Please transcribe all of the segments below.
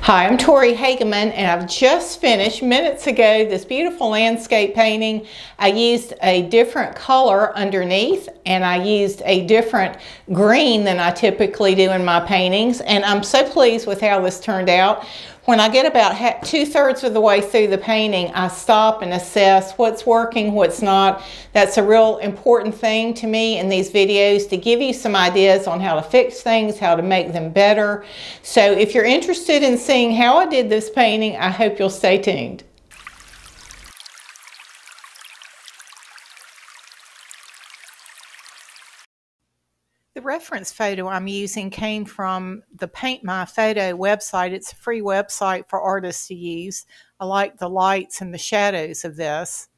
Hi, I'm Tori Hagaman, and I've just finished minutes ago this beautiful landscape painting. I used a different color underneath, and I used a different green than I typically do in my paintings, and I'm so pleased with how this turned out. When I get about 2/3 of the way through the painting, I stop and assess what's working, what's not. That's a real important thing to me in these videos, to give you some ideas on how to fix things, how to make them better. So if you're interested in seeing how I did this painting, I hope you'll stay tuned. The reference photo I'm using came from the Paint My Photo website. It's a free website for artists to use. I like the lights and the shadows of this.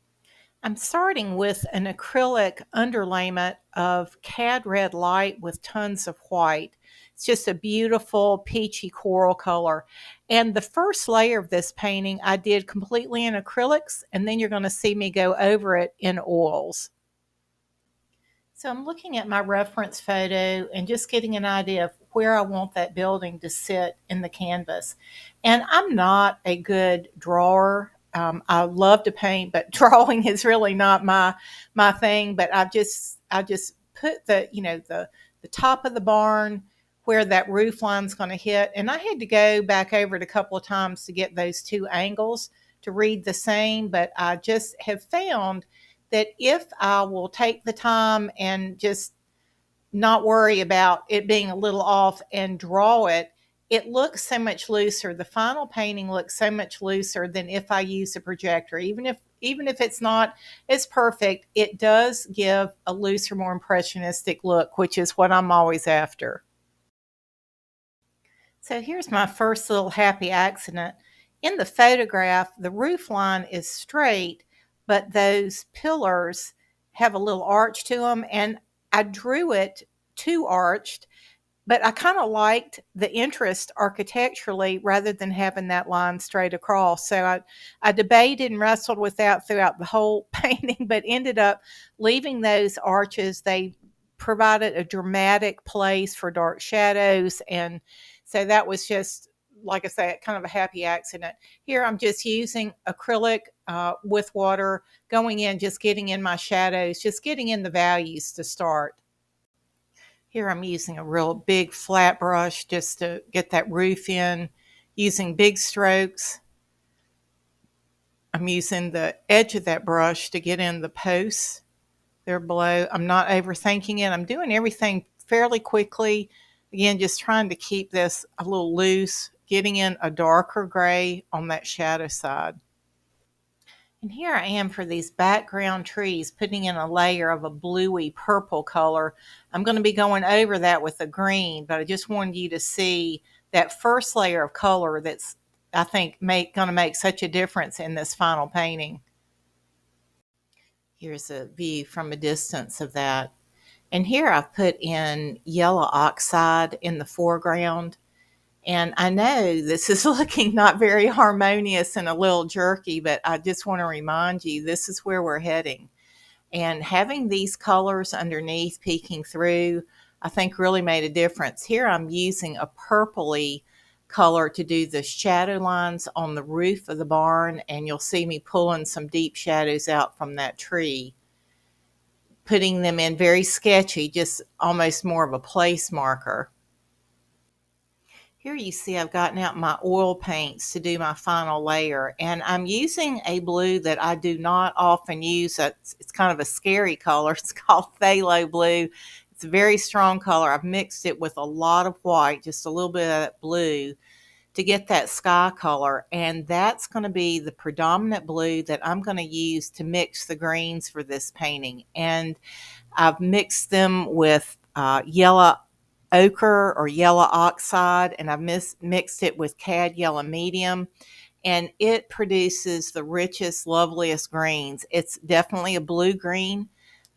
I'm starting with an acrylic underlayment of cad red light with tons of white. It's just a beautiful peachy coral color. And the first layer of this painting I did completely in acrylics, and then you're going to see me go over it in oils. So I'm looking at my reference photo and just getting an idea of where I want that building to sit in the canvas. And I'm not a good drawer. I love to paint, but drawing is really not my thing. But I just put the top of the barn where that roof line's going to hit, and I had to go back over it a couple of times to get those two angles to read the same. But I just have found that if I will take the time and just not worry about it being a little off and draw it, it looks so much looser. The final painting looks so much looser than if I use a projector. Even if it's not as perfect, it does give a looser, more impressionistic look, which is what I'm always after. So here's my first little happy accident. In the photograph, the roof line is straight, but those pillars have a little arch to them, and I drew it too arched, but I kind of liked the interest architecturally rather than having that line straight across. So I debated and wrestled with that throughout the whole painting, but ended up leaving those arches. They provided a dramatic place for dark shadows, and so that was just, like I said, kind of a happy accident. Here I'm just using acrylic with water, going in, just getting in my shadows, just getting in the values to start. Here I'm using a real big flat brush just to get that roof in, using big strokes. I'm using the edge of that brush to get in the posts there below. I'm not overthinking it. I'm doing everything fairly quickly. Again, just trying to keep this a little loose, getting in a darker gray on that shadow side. And here I am for these background trees, putting in a layer of a bluey purple color. I'm going to be going over that with a green, but I just wanted you to see that first layer of color that's, I think, going to make such a difference in this final painting. Here's a view from a distance of that. And here I've put in yellow oxide in the foreground. And I know this is looking not very harmonious and a little jerky, but I just want to remind you, this is where we're heading. And having these colors underneath peeking through, I think really made a difference. Here I'm using a purpley color to do the shadow lines on the roof of the barn, and you'll see me pulling some deep shadows out from that tree, putting them in very sketchy, just almost more of a place marker. Here you see I've gotten out my oil paints to do my final layer, and I'm using a blue that I do not often use. It's kind of a scary color. It's called phthalo blue. It's a very strong color. I've mixed it with a lot of white, just a little bit of that blue, to get that sky color, and that's going to be the predominant blue that I'm going to use to mix the greens for this painting. And I've mixed them with yellow ochre or yellow oxide, and I've mixed it with cad yellow medium, and it produces the richest, loveliest greens. It's definitely a blue green.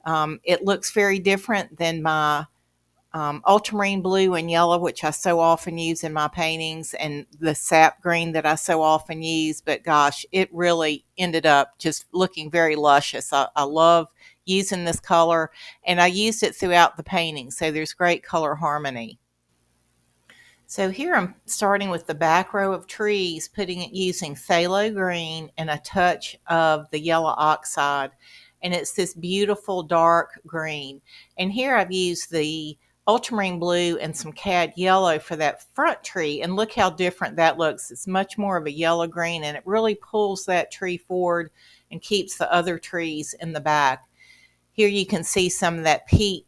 It looks very different than my ultramarine blue and yellow, which I so often use in my paintings, and the sap green that I so often use. But gosh, it really ended up just looking very luscious. I love using this color, and I used it throughout the painting, so there's great color harmony. So here I'm starting with the back row of trees, putting it using phthalo green and a touch of the yellow oxide. And it's this beautiful dark green. And here I've used the ultramarine blue and some cad yellow for that front tree. And look how different that looks. It's much more of a yellow green, and it really pulls that tree forward and keeps the other trees in the back. Here you can see some of that peach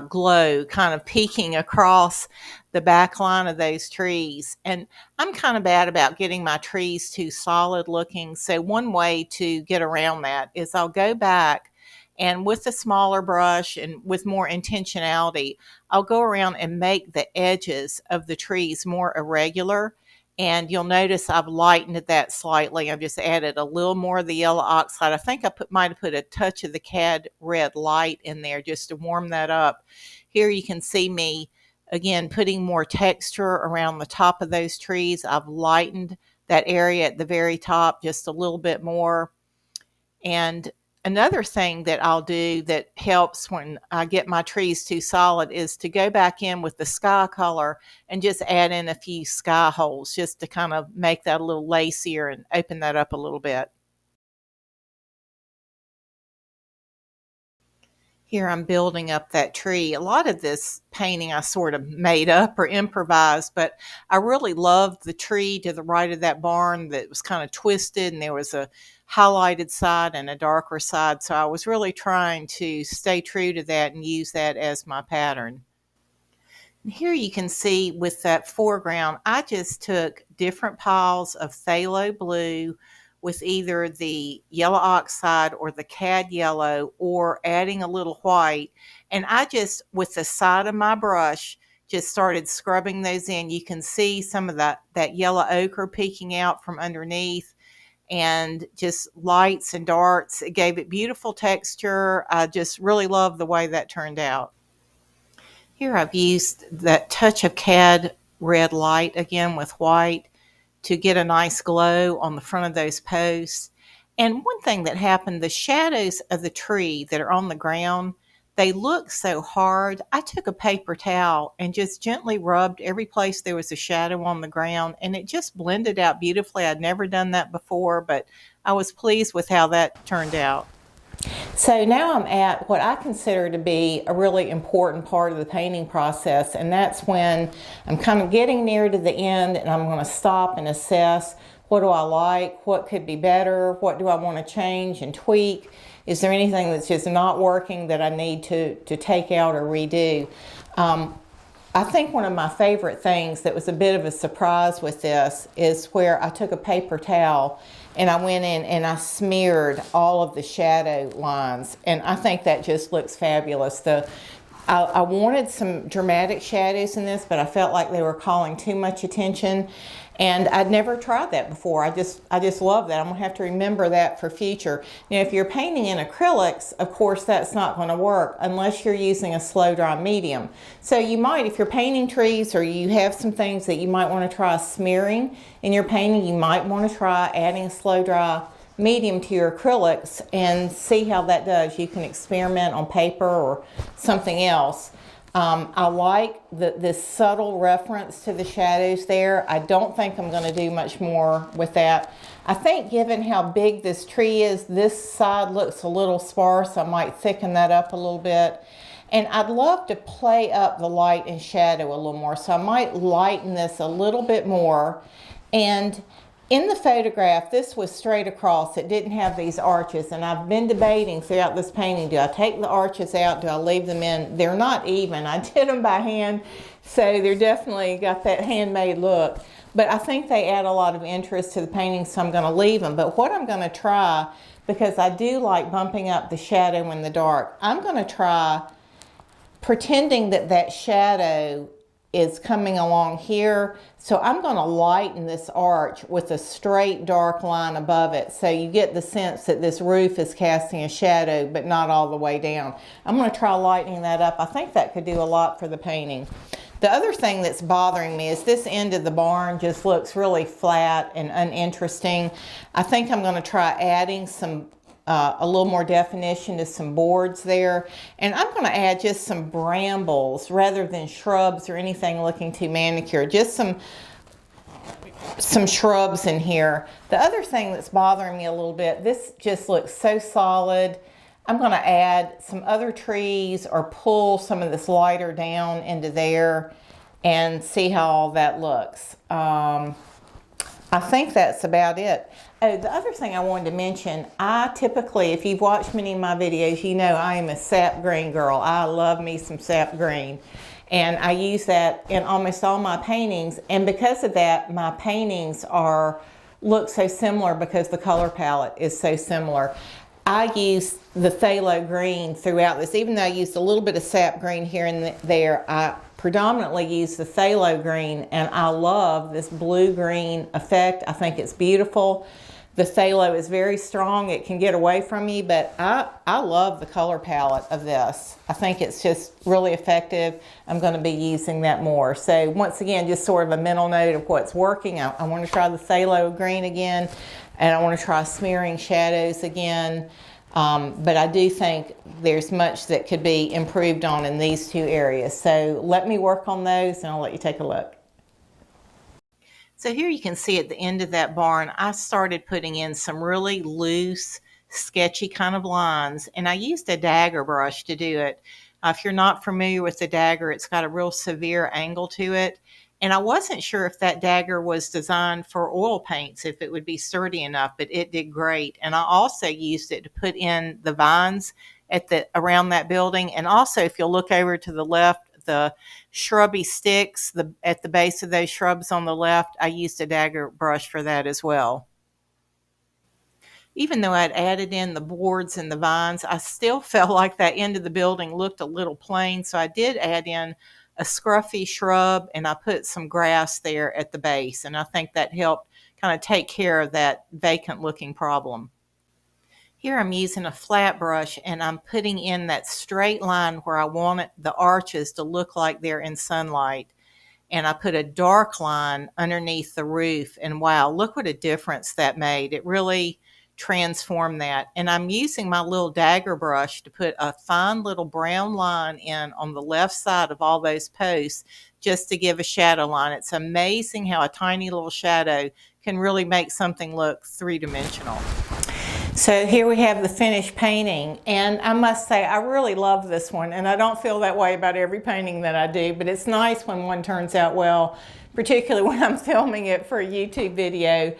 glow kind of peeking across the back line of those trees. And I'm kind of bad about getting my trees too solid looking. So one way to get around that is I'll go back and with a smaller brush and with more intentionality, I'll go around and make the edges of the trees more irregular. And you'll notice I've lightened that slightly. I've just added a little more of the yellow oxide. I think I might have put a touch of the cad red light in there just to warm that up. Here you can see me, again, putting more texture around the top of those trees. I've lightened that area at the very top just a little bit more. And another thing that I'll do that helps when I get my trees too solid is to go back in with the sky color and just add in a few sky holes just to kind of make that a little lacier and open that up a little bit. Here I'm building up that tree. A lot of this painting I sort of made up or improvised, but I really loved the tree to the right of that barn that was kind of twisted, and there was a highlighted side and a darker side. So I was really trying to stay true to that and use that as my pattern. And here you can see with that foreground, I just took different piles of phthalo blue with either the yellow oxide or the cad yellow or adding a little white. And I just, with the side of my brush, just started scrubbing those in. You can see some of that yellow ochre peeking out from underneath, and just lights and darts. It gave it beautiful texture. I just really love the way that turned out. Here I've used that touch of cad red light again with white to get a nice glow on the front of those posts. And one thing that happened, the shadows of the tree that are on the ground, they look so hard. I took a paper towel and just gently rubbed every place there was a shadow on the ground, and it just blended out beautifully. I'd never done that before, but I was pleased with how that turned out. So now I'm at what I consider to be a really important part of the painting process, and that's when I'm kind of getting near to the end and I'm going to stop and assess, what do I like, what could be better, what do I want to change and tweak, is there anything that's just not working that I need to take out or redo. I think one of my favorite things that was a bit of a surprise with this is where I took a paper towel and I went in and I smeared all of the shadow lines, and I think that just looks fabulous. I wanted some dramatic shadows in this, but I felt like they were calling too much attention, and I'd never tried that before. I just love that. I'm gonna have to remember that for future. Now, if you're painting in acrylics, of course, that's not going to work unless you're using a slow dry medium. So you might, if you're painting trees or you have some things that you might want to try smearing in your painting, you might want to try adding a slow dry medium to your acrylics and see how that does. You can experiment on paper or something else. I like this subtle reference to the shadows there. I don't think I'm going to do much more with that. I think given how big this tree is, this side looks a little sparse. I might thicken that up a little bit. And I'd love to play up the light and shadow a little more. So I might lighten this a little bit more. And in the photograph, this was straight across. It didn't have these arches, and I've been debating throughout this painting, do I take the arches out, do I leave them in? They're not even. I did them by hand, so they're definitely got that handmade look. But I think they add a lot of interest to the painting, so I'm going to leave them. But what I'm going to try, because I do like bumping up the shadow in the dark, I'm going to try pretending that shadow is coming along here. So I'm going to lighten this arch with a straight dark line above it, so you get the sense that this roof is casting a shadow but not all the way down. I'm going to try lightening that up. I think that could do a lot for the painting. The other thing that's bothering me is this end of the barn just looks really flat and uninteresting. I think I'm going to try adding some a little more definition to some boards there. And I'm going to add just some brambles rather than shrubs or anything looking too manicured. Just some shrubs in here. The other thing that's bothering me a little bit, this just looks so solid. I'm going to add some other trees or pull some of this lighter down into there and see how all that looks. I think that's about it. Oh, the other thing I wanted to mention, I typically, if you've watched many of my videos, you know I am a sap green girl. I love me some sap green. And I use that in almost all my paintings. And because of that, my paintings look so similar because the color palette is so similar. I use the phthalo green throughout this. Even though I used a little bit of sap green here and there, I predominantly use the phthalo green, and I love this blue-green effect. I think it's beautiful. The phthalo is very strong. It can get away from me, but I love the color palette of this. I think it's just really effective. I'm going to be using that more. So once again, just sort of a mental note of what's working. I want to try the phthalo green again, and I want to try smearing shadows again. But I do think there's much that could be improved on in these two areas. So let me work on those and I'll let you take a look. So here you can see at the end of that barn, I started putting in some really loose, sketchy kind of lines, and I used a dagger brush to do it. If you're not familiar with the dagger, it's got a real severe angle to it. And I wasn't sure if that dagger was designed for oil paints, if it would be sturdy enough, but it did great. And I also used it to put in the vines around that building. And also, if you'll look over to the left, the shrubby sticks at the base of those shrubs on the left, I used a dagger brush for that as well. Even though I'd added in the boards and the vines, I still felt like that end of the building looked a little plain. So I did add in a scruffy shrub, and I put some grass there at the base. And I think that helped kind of take care of that vacant looking problem. Here I'm using a flat brush, and I'm putting in that straight line where I want the arches to look like they're in sunlight. And I put a dark line underneath the roof, and wow, look what a difference that made. It really transform that. And I'm using my little dagger brush to put a fine little brown line in on the left side of all those posts just to give a shadow line. It's amazing how a tiny little shadow can really make something look three-dimensional. So here we have the finished painting, and I must say I really love this one, and I don't feel that way about every painting that I do, but it's nice when one turns out well, particularly when I'm filming it for a YouTube video.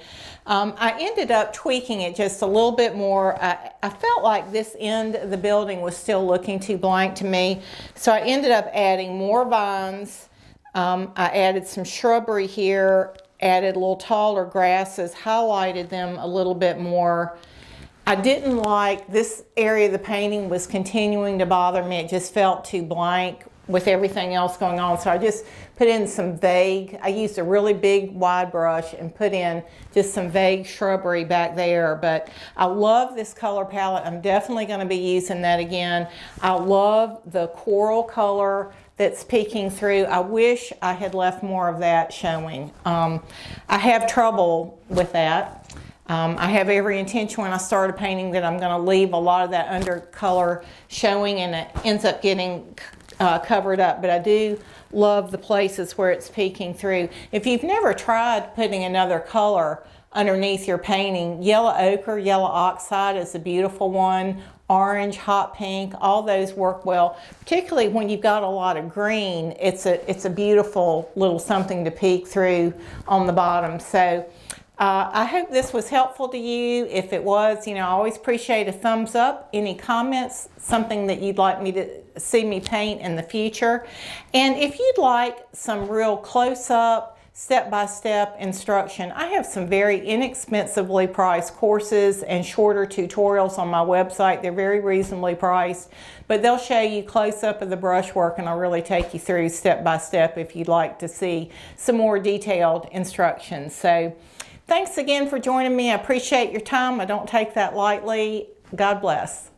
I ended up tweaking it just a little bit more. I felt like this end of the building was still looking too blank to me, so I ended up adding more vines. I added some shrubbery here, added a little taller grasses, highlighted them a little bit more. I didn't like this area of the painting was continuing to bother me. It just felt too blank with everything else going on. So I just put in some vague, I used a really big wide brush and put in just some vague shrubbery back there. But I love this color palette. I'm definitely going to be using that again. I love the coral color that's peeking through. I wish I had left more of that showing. I have trouble with that. I have every intention when I start a painting that I'm going to leave a lot of that undercolor showing, and it ends up getting covered up. But I do love the places where it's peeking through. If you've never tried putting another color underneath your painting, yellow ochre, yellow oxide is a beautiful one. Orange, hot pink, all those work well. Particularly when you've got a lot of green, it's a beautiful little something to peek through on the bottom. So I hope this was helpful to you. If it was, I always appreciate a thumbs up. Any comments, something that you'd like me to see me paint in the future. And if you'd like some real close-up, step-by-step instruction, I have some very inexpensively priced courses and shorter tutorials on my website. They're very reasonably priced, but they'll show you close-up of the brushwork, and I'll really take you through step-by-step if you'd like to see some more detailed instructions. So thanks again for joining me. I appreciate your time. I don't take that lightly. God bless.